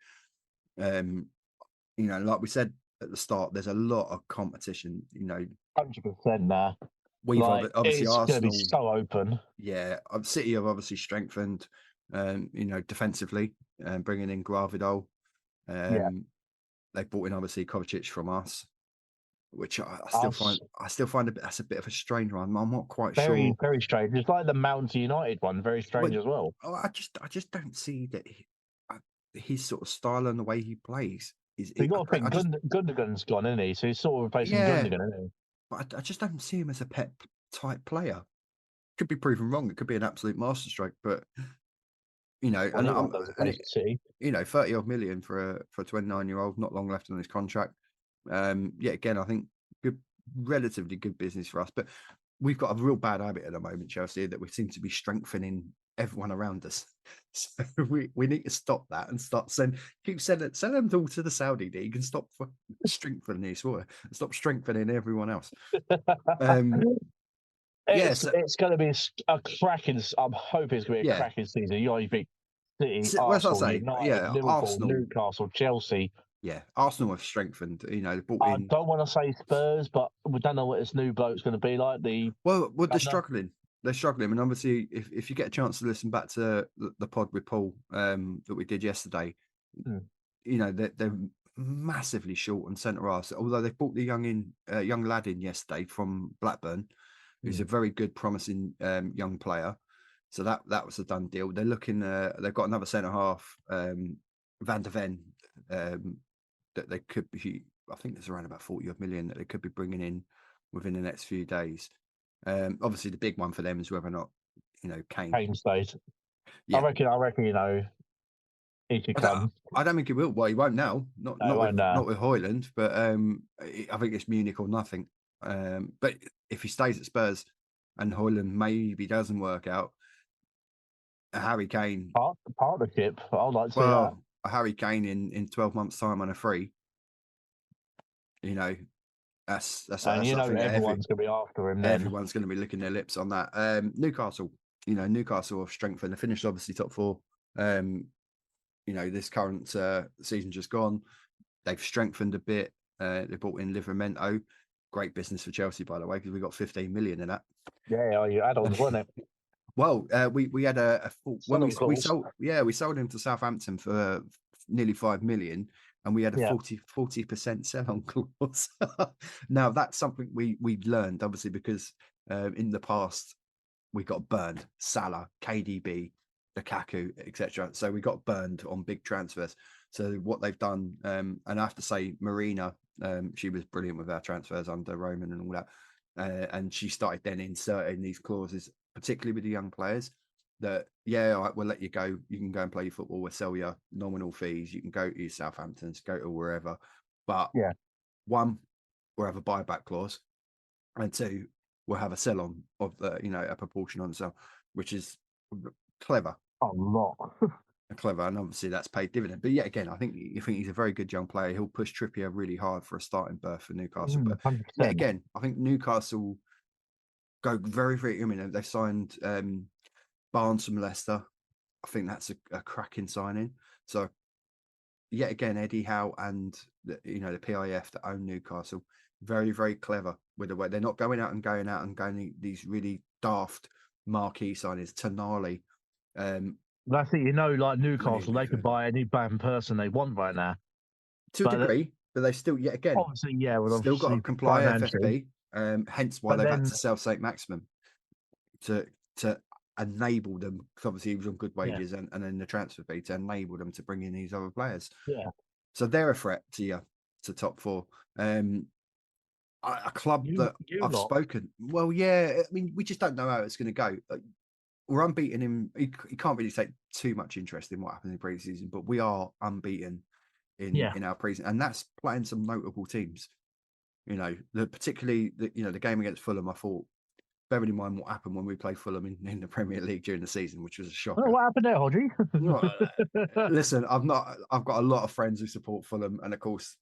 Like we said at the start, there's a lot of competition. 100% now. We've obviously Arsenal going to be so open. Yeah, City have obviously strengthened, defensively, bringing in Gvardiol. They brought in obviously Kovacic from us, which I still find that's a bit of a strange one. I'm not quite sure. Very strange. It's like the Manchester United one, very strange as well. I just don't see that his sort of style and the way he plays. You got to think Gundogan's gone, isn't he? So he's sort of replacing Gundogan, isn't he? But I just don't see him as a Pep type player. Could be proven wrong. It could be an absolute masterstroke, but 30 odd million for a 29-year-old, not long left on his contract. Again, I think relatively good business for us, but we've got a real bad habit at the moment, Chelsea, that we seem to be strengthening everyone around us. So we need to stop that and start send them all to the Saudi league and stop strengthening stop strengthening everyone else. It's going to be a cracking. I'm hoping it's going to be a cracking season. You think City, Arsenal, United, Liverpool, Arsenal, Newcastle, Chelsea. Yeah, Arsenal have strengthened. They brought in. I don't want to say Spurs, but we don't know what this new bloke's going to be like. They're struggling. They're struggling, and obviously, if you get a chance to listen back to the pod with Paul that we did yesterday, they're massively short on centre half. Although they brought the young lad in yesterday from Blackburn, who's a very good, promising young player. So that was a done deal. They're looking. They've got another centre half, Van der Ven, that they could be. I think there's around about 40 odd million that they could be bringing in within the next few days. Obviously, the big one for them is whether or not Kane. Kane stays. Yeah. I reckon. He should come. I don't think he will. Well, he won't now. Not with Højlund, but I think it's Munich or nothing. But if he stays at Spurs and Højlund maybe doesn't work out, a Harry Kane partnership. I'd like to see that. A Harry Kane in 12 months' time on a free. That's everyone's going to be after him. Then. Everyone's going to be licking their lips on that. Newcastle, Newcastle have strengthened. They finished obviously top 4. This current season just gone. They've strengthened a bit. They brought in Livramento. Great business for Chelsea, by the way, because we got 15 million in that. Yeah, you add-ons, wasn't it? Well, we had we sold him to Southampton for nearly 5 million, and we had a 40% sell-on clause. Now that's something we learned, obviously, because in the past we got burned. Salah, KDB, Lukaku, etc. So we got burned on big transfers. So what they've done, and I have to say, Marina, she was brilliant with our transfers under Roman and all that, and she started then inserting these clauses, particularly with the young players, that we'll let you go. You can go and play your football. We'll sell you nominal fees. You can go to your Southamptons, go to wherever. But one, we'll have a buyback clause, and two, we'll have a sell on of a proportion on sale, which is clever. A lot. Clever, and obviously that's paid dividend. But yet again, I think he's a very good young player. He'll push Trippier really hard for a starting berth for Newcastle. But 100%. yet again, I think Newcastle go very, very. I mean, they've signed Barnes from Leicester. I think that's a cracking signing. So yet again, Eddie Howe and the PIF that own Newcastle, very, very clever with the way they're not going out and going these really daft marquee signings. Tonali. That's it, like Newcastle, they could buy any bad person they want right now. To a degree, but they still, yet again, obviously, still got to comply FFP. Hence why they've had to sell St. Maximin to enable them, because obviously he was on good wages, and then the transfer fee to enable them to bring in these other players. Yeah. So they're a threat to top four. A club that I've spoken. Well, yeah, I mean, we just don't know how it's going to go. We're unbeaten in. You can't really take too much interest in what happened in the preseason, but we are unbeaten in our preseason, and that's playing some notable teams. Particularly the game against Fulham. I thought, bearing in mind what happened when we played Fulham in the Premier League during the season, which was a shock. Oh, what happened there, Hodgie? Listen, I've got a lot of friends who support Fulham, and of course,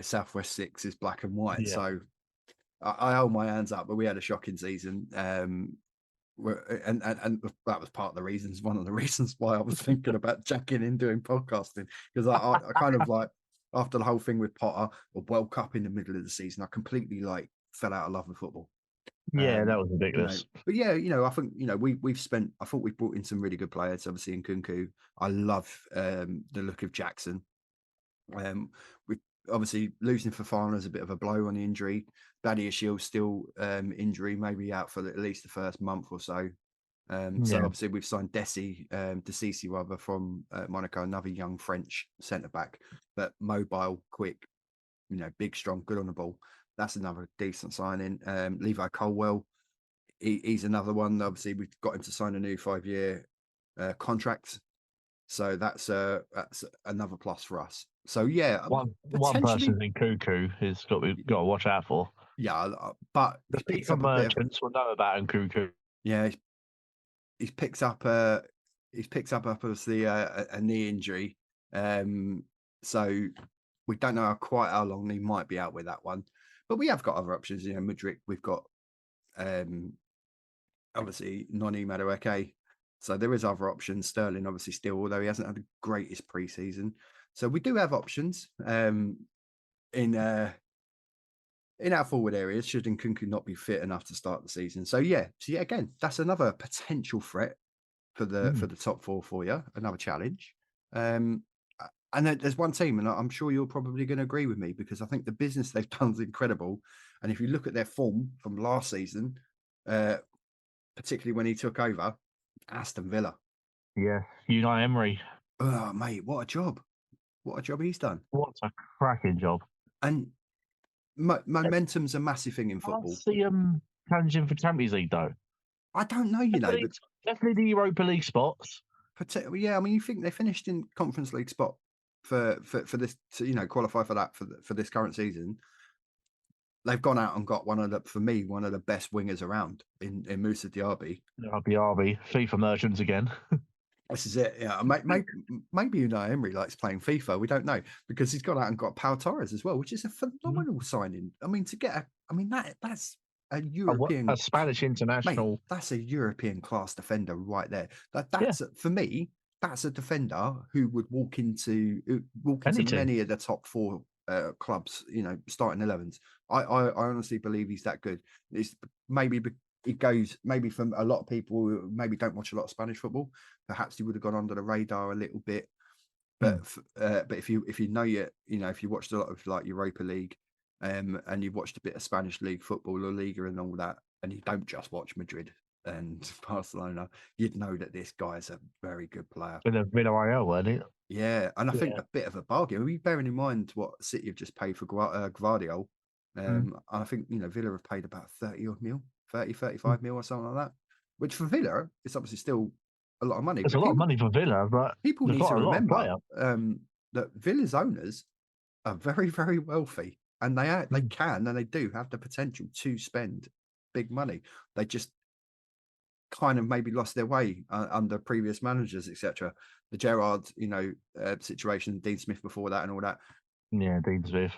Southwest 6 is black and white, so I hold my hands up. But we had a shocking season. And that was part of the reasons. One of the reasons why I was thinking about jacking in doing podcasting, because I kind of like, after the whole thing with Potter or World Cup in the middle of the season, I completely fell out of love with football. Yeah, that was ridiculous. But yeah, I think we've spent. I thought we've brought in some really good players. Obviously, in Nkunku, I love the look of Jackson. We obviously losing Fofana is a bit of a blow on the injury. Badiashile still injury, maybe out for at least the first month or so. So obviously we've signed Dessisi rather from Monaco, another young French centre back, but mobile, quick, big, strong, good on the ball. That's another decent signing. Levi Colwell, he's another one. Obviously, we've got him to sign a new 5-year contract, so that's another plus for us. So yeah, one person in Nkunku is got to watch out for. Yeah, but the FIFA merchants will know about Nkunku. Yeah, he's picked up obviously a knee injury, so we don't know quite how long he might be out with that one. But we have got other options. Mudryk, we've got obviously Noni Madueke. So there is other options. Sterling obviously still, although he hasn't had the greatest preseason. So we do have options in our forward areas should Nkunku not be fit enough to start the season. So again, that's another potential threat for the top four for you, another challenge. And there's one team, and I'm sure you're probably going to agree with me, because I think the business they've done is incredible. And if you look at their form from last season, particularly when he took over, Aston Villa. Yeah, Unai Emery. Oh, mate, what a job. What a job he's done. What a cracking job. And momentum's a massive thing in football. I see challenging for Champions League, though. I don't know, definitely the Europa League spots. Yeah, I mean, you think they finished in Conference League spot for this to qualify for that for this current season. They've gone out and got one of the best wingers around in Moussa Diaby. Diaby, FIFA merchants again. This is it. Yeah, maybe Unai Emery likes playing FIFA. We don't know, because he's gone out and got Pau Torres as well, which is a phenomenal signing. I mean, that's a European, a Spanish international. Mate, that's a European class defender right there. That's for me. That's a defender who would walk into many of the top four clubs. Starting 11s. I honestly believe he's that good. It's it goes maybe from a lot of people who maybe don't watch a lot of Spanish football. Perhaps he would have gone under the radar a little bit, but if you if you watched a lot of like Europa League, and you've watched a bit of Spanish league football, La Liga, and all that, and you don't just watch Madrid and Barcelona, you'd know that this guy is a very good player. With a Villarreal, wasn't it? Yeah, and I think a bit of a bargain. Are bearing in mind what City have just paid for Gvardiol? I think Villa have paid about 30 mil. 35 mil or something like that, which for Villa is obviously still a lot of money. It's a lot of money for Villa, but people need to remember that Villa's owners are very, very wealthy, and they can and they do have the potential to spend big money. They just kind of maybe lost their way under previous managers, etc. The Gerrard, situation, Dean Smith before that, and all that. Yeah, Dean Smith.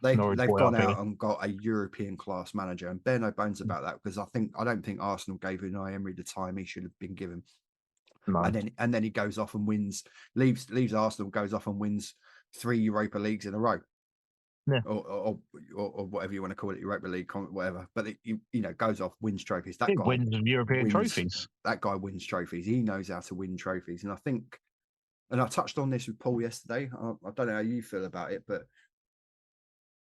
They've gone out and got a European class manager, and bear no bones about that, because I don't think Arsenal gave Unai Emery the time he should have been given. No. And then he goes off and wins, leaves Arsenal, goes off and wins 3 Europa Leagues in a row. Yeah. Or whatever you want to call it, Europa League, whatever. But goes off, wins trophies. That guy wins European trophies. That guy wins trophies. He knows how to win trophies. And I think, and I touched on this with Paul yesterday. I don't know how you feel about it, but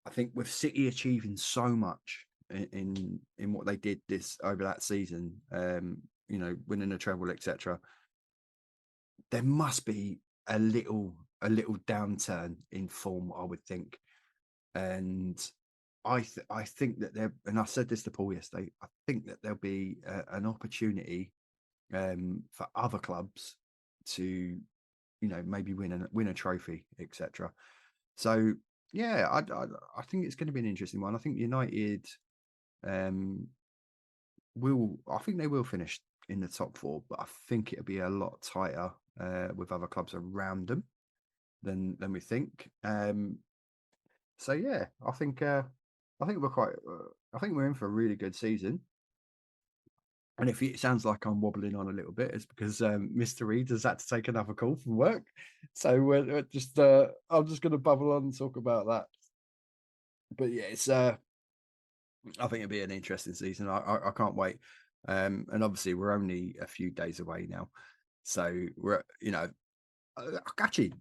I think with City achieving so much in what they did over that season, winning a treble, etc., there must be a little downturn in form, I would think. And I think that and I said this to Paul yesterday, I think that there'll be an opportunity for other clubs to, maybe win a trophy, etc. So yeah, I think it's going to be an interesting one. I think United they will finish in the top 4, but I think it'll be a lot tighter with other clubs around them than we think. So yeah, I think we're in for a really good season. And if it sounds like I'm wobbling on a little bit, it's because Mr. Reed has had to take another call from work. So we're just I'm just going to bubble on and talk about that. But yeah, it's I think it'll be an interesting season. I can't wait. And obviously we're only a few days away now, so we're actually.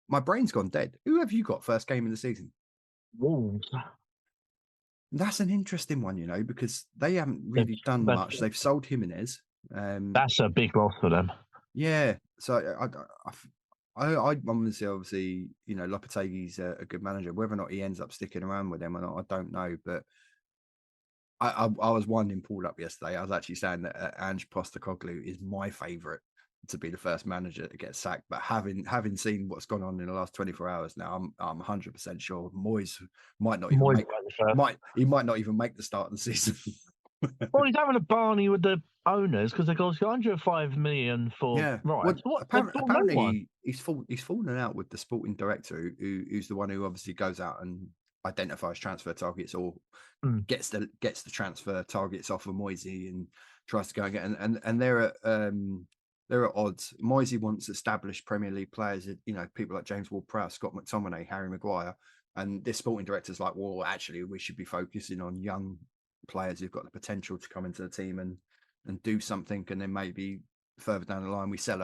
My brain's gone dead. Who have you got first game of the season? Wolves. That's an interesting one, because they haven't really done much. They've sold Jimenez. That's a big loss for them. Yeah. So I obviously, Lopetegui's a good manager. Whether or not he ends up sticking around with them or not, I don't know. But I was winding Paul up yesterday. I was actually saying that Ange Postecoglou is my favourite to be the first manager to get sacked, but having seen what's gone on in the last 24 hours now, I'm 100% sure Moyes might not even make the start of the season. Well, he's having a barney with the owners because they got 105 million for rights. Well, apparently he's fallen out with the sporting director, who's the one who obviously goes out and identifies transfer targets or gets the transfer targets off of Moyes and tries to go and get and they're at odds. Moisey wants established Premier League players, people like James Ward-Prowse, Scott McTominay, Harry Maguire, and this sporting director's like, well, actually, we should be focusing on young players who've got the potential to come into the team and do something, and then maybe further down the line we sell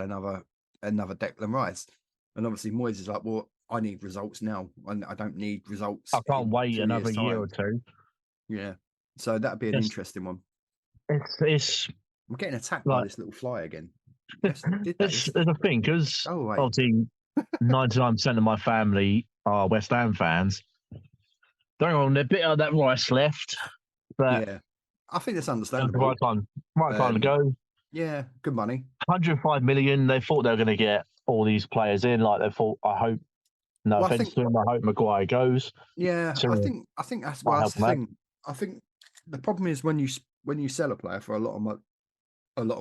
another Declan Rice. And obviously Moyes is like, well, I need results now, and I don't need results. I can't wait another year or two. Yeah, so that'd be an interesting one. It's I'm getting attacked by this little fly again. Yes, there's a thing, because obviously 99% of my family are West Ham fans. Don't get me wrong, they're bit of that Rice left. But yeah, I think that's understandable. Right time to go. Yeah, good money. 105 million. They thought they were going to get all these players in. Like they thought, I hope. No offense to him, I hope Maguire goes. Yeah, I think that's the thing. I think the problem is when you sell a player for a lot of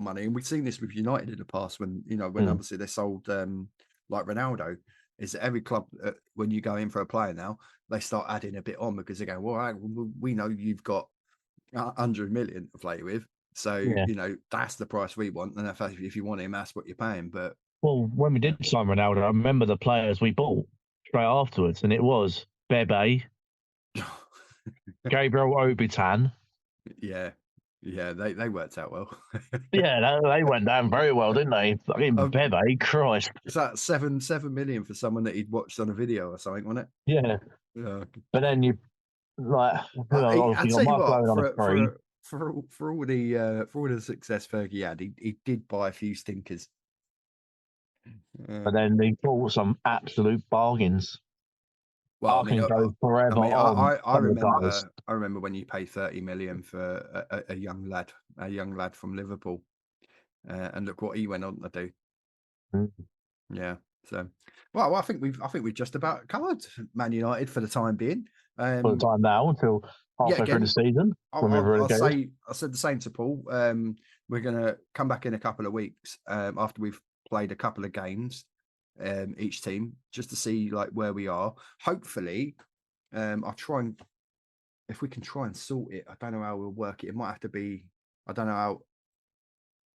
money, and we've seen this with United in the past when obviously they sold like Ronaldo, is that every club when you go in for a player now, they start adding a bit on because they go, well, we know you've got 100 million to play with, so that's the price we want, and if you want him, that's what you're paying. But when we did sign Ronaldo, I remember the players we bought straight afterwards, and it was Bebe, Gabriel Obitan. Yeah, they worked out well. Yeah, they went down very well, didn't they? I mean, Bebe, Christ. Is that 7 million for someone that he'd watched on a video or something, wasn't it? Yeah. But then you like, I'll tell you what, for all the success Fergie had, he did buy a few stinkers. But then he bought some absolute bargains. Well, I can go forever. I remember when you paid 30 million for a young lad from Liverpool, and look what he went on to do. Yeah. So, well, I think we've just about covered Man United for the time being. For the time now, until halfway through the season. I said the same to Paul. We're going to come back in a couple of weeks after we've played a couple of games, each team, just to see like where we are. Hopefully, I'll try and if we can try and sort it. I don't know how we'll work it. It might have to be. I don't know how.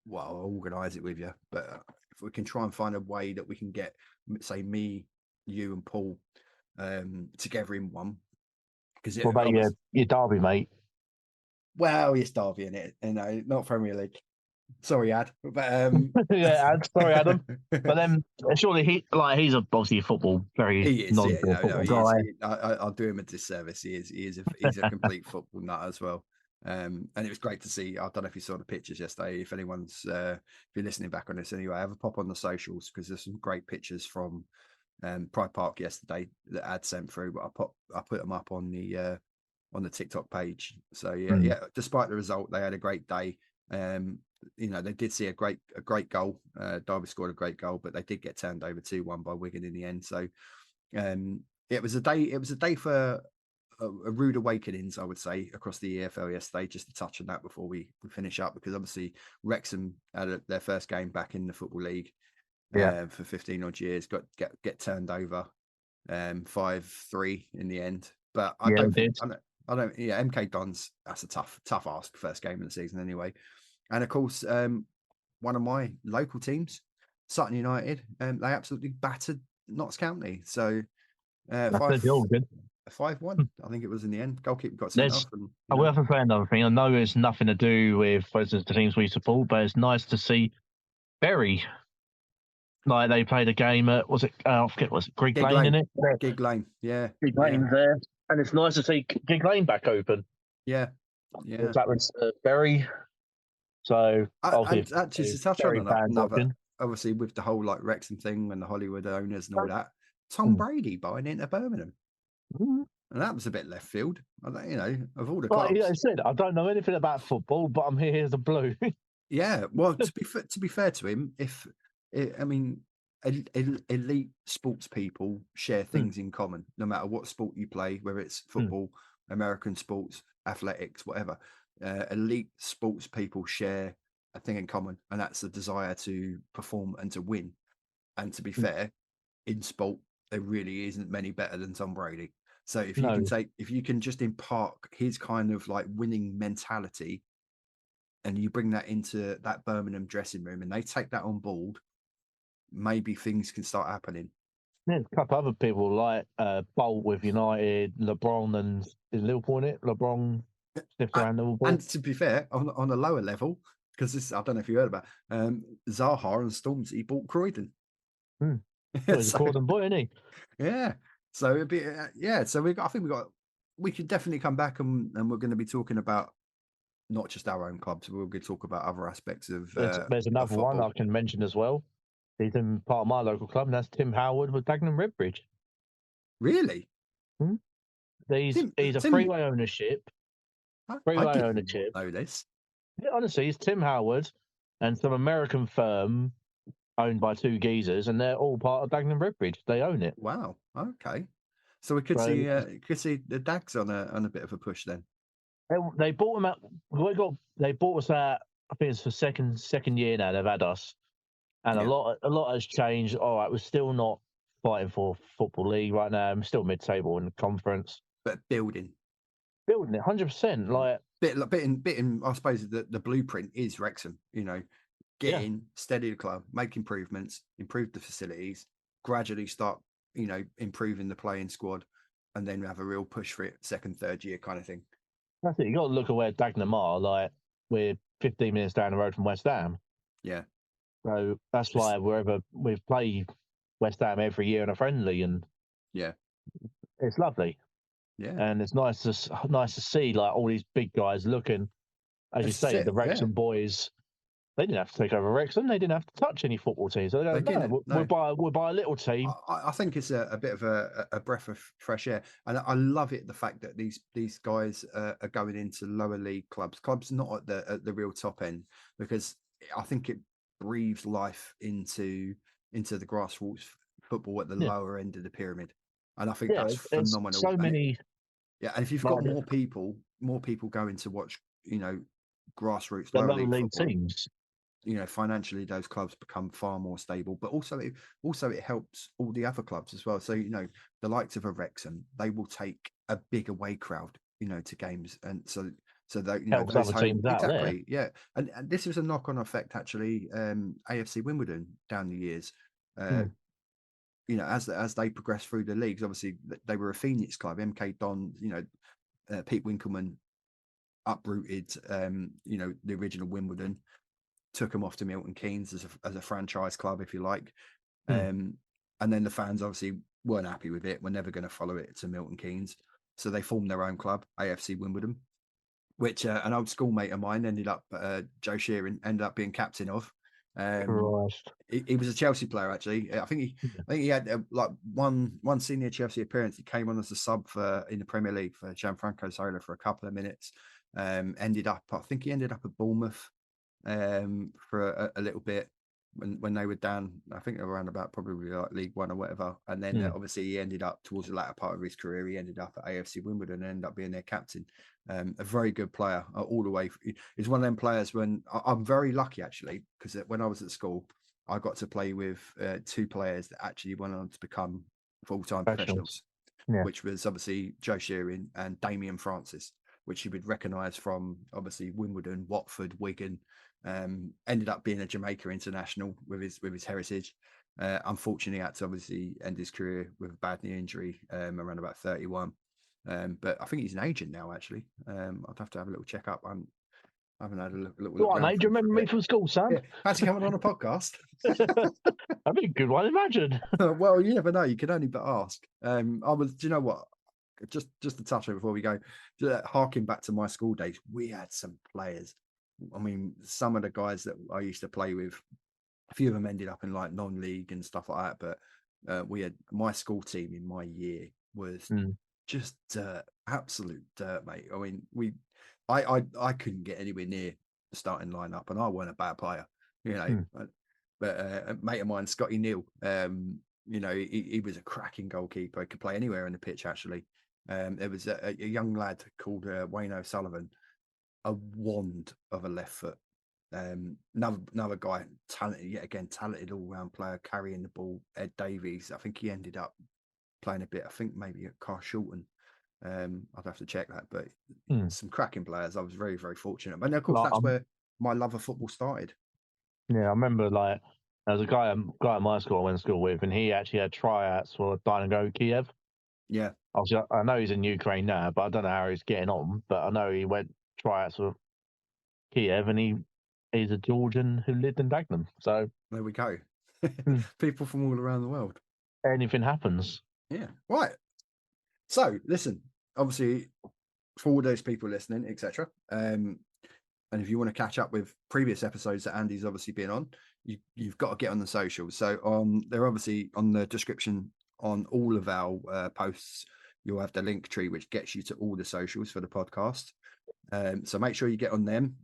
Well, I'll organise it with you, but if we can try and find a way that we can get, say, me, you, and Paul together in one. Because what about your Derby, mate? Well, it's Derby in it, not Premier League. Sorry, Ad, but yeah, Sorry, Adam. But then surely he's obviously a football football guy. I'll do him a disservice. He's a complete football nut as well. And it was great to see. I don't know if you saw the pictures yesterday. If anyone's if you're listening back on this anyway, have a pop on the socials because there's some great pictures from Pride Park yesterday that Ad sent through. But I put them up on the TikTok page. So yeah. Despite the result, they had a great day. They did see a great goal. Derby scored a great goal, but they did get turned over 2-1 by Wigan in the end. So it was a day for a rude awakenings, I would say, across the EFL yesterday. Just to touch on that before we finish up, because obviously Wrexham had their first game back in the Football League for 15 odd years, get turned over 5-3 in the end. But I don't. Yeah, MK Dons. That's a tough ask. First game of the season, anyway. And of course, one of my local teams, Sutton United, they absolutely battered Notts County. So 5-1, I think it was in the end. Goalkeeper got sent off. I will have to say another thing. I know it's nothing to do with, for instance, the teams we support, but it's nice to see Bury. Like they played a game at I forget, was it Gig Lane in it? Gig Lane, yeah. Gig Lane there, and it's nice to see Gig Lane back open. Yeah. That was Bury. So actually to touch on another, obviously with the whole like Wrexham thing and the Hollywood owners and all that, Tom Brady buying into Birmingham, and that was a bit left field. Of all the clubs. Like I said, I don't know anything about football, but I'm here as a Blue. Yeah, well, to be fair to him, elite sports people share things in common, no matter what sport you play, whether it's football, American sports, athletics, whatever. Elite sports people share a thing in common, and that's the desire to perform and to win. And to be fair, in sport, there really isn't many better than Tom Brady. So if you can just impart his kind of like winning mentality, and you bring that into that Birmingham dressing room, and they take that on board, maybe things can start happening. There's a couple other people like Bolt with United, LeBron and is Liverpool in it. LeBron. And to be fair, on a lower level, because I don't know if you heard about Zaha and Stormzy bought Croydon. He's a Croydon boy, isn't he? Yeah. So it'd be So we could definitely come back and we're going to be talking about not just our own clubs. We're going to talk about other aspects of. There's another one I can mention as well. He's in part of my local club, and that's Tim Howard with Dagenham Redbridge. Really? He's a freeway ownership. Freeway ownership. Know this. Yeah, honestly, it's Tim Howard and some American firm owned by two geezers, and they're all part of Dagenham Redbridge. They own it. Wow. Okay. So we could see the Dags on a bit of a push then. They bought them out. They bought us out. I think it's the second year now they've had us, and a lot has changed. All right, we're still not fighting for Football League right now. I'm still mid-table in the conference, but building it 100%. Like bit in. I suppose the blueprint is Wrexham. Get in, steady the club, make improvements, improve the facilities, gradually start improving the playing squad, and then have a real push for it second, third year kind of thing. That's it. You got to look at where Dagenham are. Like we're 15 minutes down the road from West Ham. Yeah. So that's why we play West Ham every year in a friendly, and it's lovely. Yeah. And it's nice to see like all these big guys looking, as you say, the Wrexham boys. They didn't have to take over Wrexham. They didn't have to touch any football teams. So we'll buy a little team. I think it's a bit of a breath of fresh air, and I love it. The fact that these guys are going into lower league clubs not at the real top end, because I think it breathes life into the grassroots football at the lower end of the pyramid, and I think that's phenomenal. Yeah, and if you've got more people going to watch, grassroots the lower league football, teams. Financially those clubs become far more stable, but also it helps all the other clubs as well. So, the likes of a Wrexham, they will take a big away crowd, to games. And so that, helps those other teams out there. Exactly. Yeah. And this was a knock-on effect, actually, AFC Wimbledon down the years. As they progressed through the leagues, obviously they were a Phoenix club, MK Dons, Pete Winkelman uprooted, the original Wimbledon, took them off to Milton Keynes as a franchise club, if you like. And then the fans obviously weren't happy with it. We're never going to follow it to Milton Keynes. So they formed their own club, AFC Wimbledon, which an old schoolmate of mine Joe Sheeran, ended up being captain of. He was a Chelsea player, actually. I think he had like one senior Chelsea appearance. He came on as a sub in the Premier League for Gianfranco Zola for a couple of minutes. I think he ended up at Bournemouth for a little bit when they were down. I think they were around about probably like League One or whatever. And then obviously he ended up towards the latter part of his career. He ended up at AFC Wimbledon and ended up being their captain. A very good player all the way. He's one of them players when I'm very lucky, actually, because when I was at school, I got to play with two players that actually went on to become full-time professionals, which was obviously Joe Sheeran and Damien Francis, which you would recognise from obviously Wimbledon, Watford, Wigan. Ended up being a Jamaica international with his heritage. Unfortunately, had to obviously end his career with a bad knee injury around about 31. But I think he's an agent now, actually. I'd have to have a little check up. I haven't had a look. What an age? Remember me from school, Sam? Yeah. Fancy coming on a podcast? That'd be a good one, imagine. Well, you never know. You can only but ask. Do you know what? Just to touch on it before we go, harking back to my school days, we had some players. I mean, some of the guys that I used to play with, a few of them ended up in like non-league and stuff like that. But we had my school team in my year was just absolute dirt, mate. I mean, I couldn't get anywhere near the starting lineup, and I weren't a bad player, But a mate of mine, Scotty Neal, he was a cracking goalkeeper. He could play anywhere on the pitch, actually. There was a young lad called Wayne O'Sullivan, a wand of a left foot. Another guy, talented all-round player, carrying the ball. Ed Davies, I think he ended up playing a bit. I think maybe at Carshalton. I'd have to check that, but some cracking players. I was very, very fortunate. But of course, that's where my love of football started. Yeah, I remember there was a guy at my school I went to school with, and he actually had tryouts for Dynamo Kiev. Yeah. Obviously, I know he's in Ukraine now, but I don't know how he's getting on. But I know he went tryouts for Kiev, and he's a Georgian who lived in Dagenham. So there we go. People from all around the world. Anything happens. Yeah. Right. So listen, obviously, for all those people listening, etc. And if you want to catch up with previous episodes that Andy's obviously been on, you've got to get on the socials. So they're obviously on the description on all of our posts. You'll have the link tree, which gets you to all the socials for the podcast. So make sure you get on them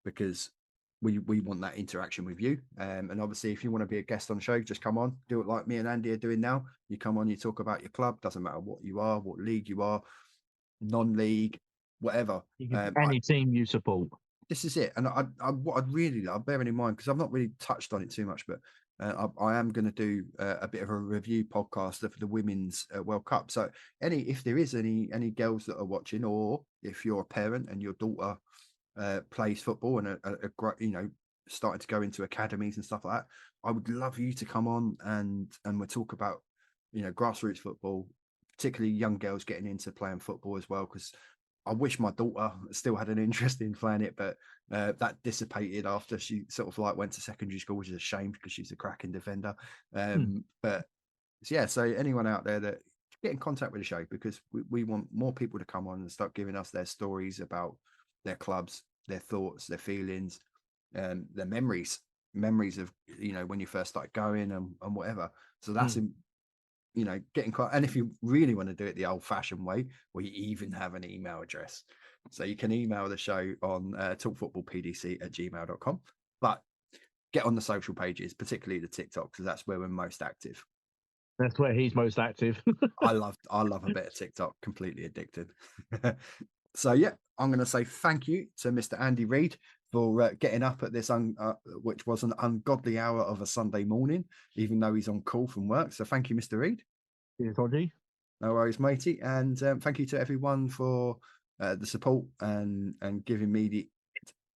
because we want that interaction with you. And obviously, if you want to be a guest on the show, just come on, do it like me and Andy are doing now. You come on, you talk about your club. Doesn't matter what you are, what league you are, non-league, whatever. Any team you support. This is it. And what I'd really love, bearing in mind, because I've not really touched on it too much, but I am going to do a bit of a review podcast of the Women's World Cup. So if there is any girls that are watching, or if you're a parent and your daughter plays football and starting to go into academies and stuff like that, I would love you to come on and we'll talk about grassroots football, particularly young girls getting into playing football as well, because I wish my daughter still had an interest in playing it, but that dissipated after she sort of like went to secondary school, which is a shame because she's a cracking defender. But yeah, so anyone out there that get in contact with the show, because we want more people to come on and start giving us their stories about their clubs, their thoughts, their feelings, their memories of when you first started going and whatever. So that's getting quite. And if you really want to do it the old-fashioned way, we even have an email address, so you can email the show on talkfootballpdc@gmail.com. But get on the social pages, particularly the TikTok, because that's where we're most active. That's where he's most active. I love a bit of TikTok. Completely addicted. So yeah, I'm going to say thank you to Mr. Andy Reid for getting up at this, which was an ungodly hour of a Sunday morning, even though he's on call from work. So thank you, Mr. Reid. Cheers, Hodgie. No worries, matey. And thank you to everyone for the support and giving me the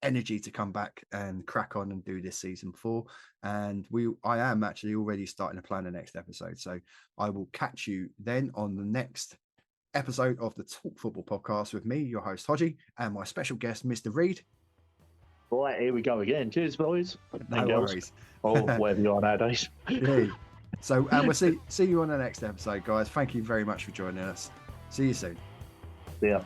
energy to come back and crack on and do this season 4. And I am actually already starting to plan the next episode. So I will catch you then on the next episode of the Talk Football Podcast with me, your host Hodgie, and my special guest, Mr. Reid. Right, here we go again. Cheers, boys. No worries. Or whatever you are nowadays. So, and we'll see you on the next episode, guys. Thank you very much for joining us. See you soon. Yeah.